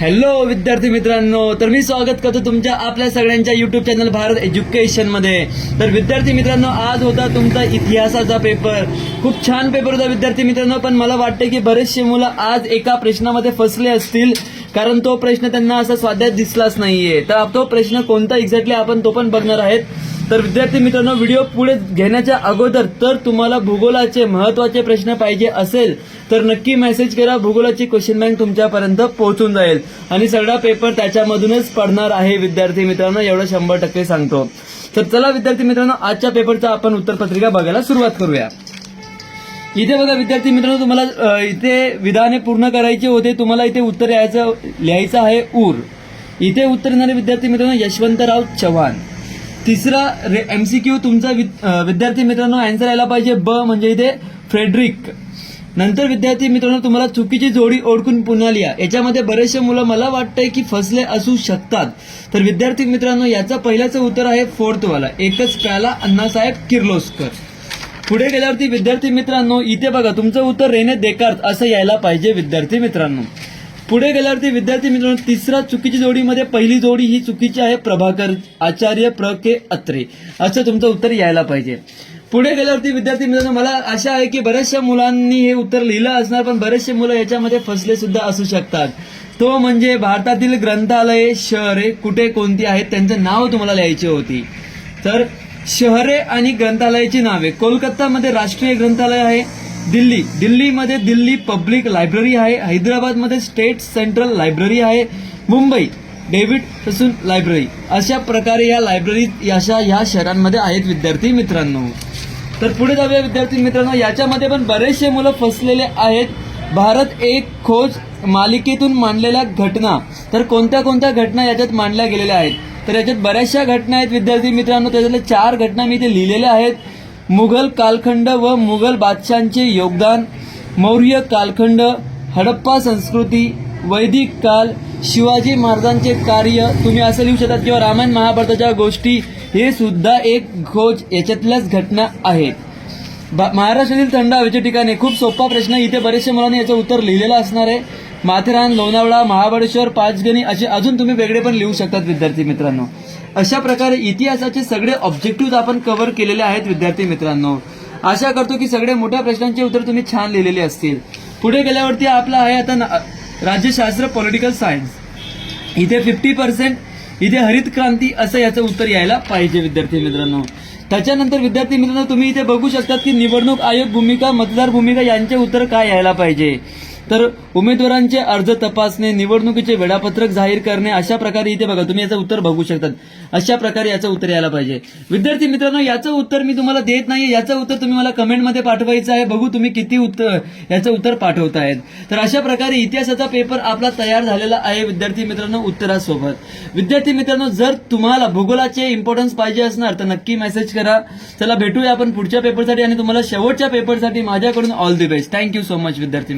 Hello विद्यार्थी मित्रांनो, तर मी स्वागत करतो तुमच्या आपल्या सगळ्यांच्या युट्यूब चॅनल भारत एज्युकेशन मध्ये। तर विद्यार्थी मित्रांनो, आज होता तुमचा इतिहासाचा पेपर। खूप छान पेपर होता विद्यार्थी मित्रांनो, पण मला वाटतं की बरेचसे मुलं आज एका प्रश्नामध्ये फसले असतील, कारण तो प्रश्न त्यांना असा स्वाध्यायात दिसलाच नाहीये। तर तो प्रश्न कोणता एक्झॅक्टली आपण तो पण बघणार आहेत। तर विद्यार्थी मित्रांनो, व्हिडिओ पुढे घेण्याच्या अगोदर तर तुम्हाला भूगोलाचे महत्त्वाचे प्रश्न पाहिजे असेल तर नक्की मेसेज करा, भूगोलाची क्वेश्चन बँक तुमच्यापर्यंत पोहोचून जाईल आणि सगळा पेपर त्याच्यामधूनच पडणार आहे विद्यार्थी मित्रांनो, एवढं 100% सांगतो। तर चला विद्यार्थी मित्रांनो, आजच्या पेपरचा आपण उत्तरपत्रिका बघायला सुरुवात करूया। इथे बघा विद्यार्थी मित्रांनो, तुम्हाला इथे विधाने पूर्ण करायचे होते, तुम्हाला इथे उत्तर लिहायचं आहे उर। इथे उत्तर येणारे विद्यार्थी मित्रांनो यशवंतराव चव्हाण। तिसरा एमसीक्यू तुमचा विद्यार्थी मित्रांनो आन्सर यायला पाहिजे ब, म्हणजे इथे फ्रेडरिक। नंतर विद्यार्थी मित्रांनो, तुम्हाला चुकीची जोडी ओळखून पुन्हा लिहा। याच्यामध्ये बरेचसे मुलं मला वाटतंय की फसले असू शकतात। तर विद्यार्थी मित्रांनो, याचं पहिल्याचं उत्तर आहे फोर्थ वाला, एकच प्याला अण्णासाहेब किर्लोस्कर। पुढे गेल्यावरती विद्यार्थी मित्रांनो, इथे बघा तुमचं उत्तर रेने देकार्त असं यायला पाहिजे विद्यार्थी मित्रांनो। पुढे गेल्यावरती विद्यार्थी मित्रांनो, तिसरा चुकीची जोडीमध्ये पहिली जोडी ही चुकीची आहे, प्रभाकर आचार्य प्र के अत्रे असं तुमचं उत्तर यायला पाहिजे। पुढे गेल्यावरती विद्यार्थी मित्रांनो, मला आशा आहे की बऱ्याचशा मुलांनी हे उत्तर लिहिलं असणार, पण बरेचसे मुलं याच्यामध्ये फसले सुद्धा असू शकतात। तो म्हणजे भारतातील ग्रंथालये शहरे कुठे कोणती आहेत त्यांचं नाव तुम्हाला लिहायची होती। तर शहरे आणि ग्रंथालयाची नावे, कोलकातामध्ये राष्ट्रीय ग्रंथालय आहे, दिल्लीमध्ये दिल्ली पब्लिक लायब्ररी आहे, हैदराबादमध्ये स्टेट सेंट्रल लायब्ररी आहे, मुंबई डेव्हिड ससून लायब्ररी। अशा प्रकारे या लायब्ररी ह्या शहरांमध्ये आहेत विद्यार्थी मित्रांनो। तर पुढे जाऊया विद्यार्थी मित्रांनो, याच्यामध्ये पण बरेचसे मुलं फसलेले आहेत। भारत एक खोज मालिकेतून मांडलेल्या घटना, तर कोणत्या कोणत्या घटना याच्यात मांडल्या गेलेल्या आहेत? तर याच्यात बऱ्याचशा घटना आहेत विद्यार्थी मित्रांनो, त्याच्यातल्या 4 घटना मी इथे लिहिलेल्या आहेत। मुघल कालखंड व मुघल बादशाहांचे योगदान, मौर्य कालखंड, हडप्पा संस्कृती, वैदिक काल, शिवाजी महाराजांचे कार्य, तुम्ही असं लिहू शकता, किंवा रामायण महाभारताच्या गोष्टी, हे सुद्धा एक खोज याच्यातल्याच घटना आहेत। महाराष्ट्रातील थंड हवेचे ठिकाणे, खूप सोपा प्रश्न, इथे बरेचशा मुलांनी याचं उत्तर लिहिलेलं असणार आहे। माथेरान, लोणावळा, महाबळेश्वर, पाचगणी असे अजून तुम्ही वेगळे पण लिहू शकतात विद्यार्थी मित्रांनो। अशा प्रकारे इतिहासाचे सगळे ऑब्जेक्टिव्ह आपण कव्हर केलेले आहेत विद्यार्थी मित्रांनो। आशा करतो की सगळे मोठ्या प्रश्नांचे उत्तर तुम्ही छान लिहिलेले असतील। पुढे गेल्यावरती आपला आहे आता राज्यशास्त्र पॉलिटिकल सायन्स। इथे 50%, इथे हरित क्रांती असं याचं उत्तर यायला पाहिजे विद्यार्थी मित्रांनो। त्याच्यानंतर विद्यार्थी मित्रांनो, तुम्ही इथे बघू शकतात की निवडणूक आयोग भूमिका, मतदार भूमिका यांचे उत्तर काय यायला पाहिजे? तर उमेदवारांचे अर्ज तपासणे, निवडणुकीचे वेळापत्रक जाहीर करणे, अशा प्रकारे इथे बघा तुम्ही याचं उत्तर बघू शकतात। अशा प्रकारे याचं उत्तर यायला पाहिजे विद्यार्थी मित्रांनो। याचं उत्तर मी तुम्हाला देत नाहीये, याचं उत्तर तुम्ही मला कमेंटमध्ये पाठवायचं आहे, बघू तुम्ही किती याचं उत्तर पाठवतायत। तर अशा प्रकारे इतिहासाचा पेपर आपला तयार झालेला आहे विद्यार्थी मित्रांनो उत्तरासोबत। विद्यार्थी मित्रांनो, जर तुम्हाला भूगोलाचे इम्पॉर्टन्स पाहिजे असणार तर नक्की मेसेज करा। चला भेटूया आपण पुढच्या पेपरसाठी, आणि तुम्हाला शेवटच्या पेपरसाठी माझ्याकडून all the best. Thank you so much विद्यार्थी।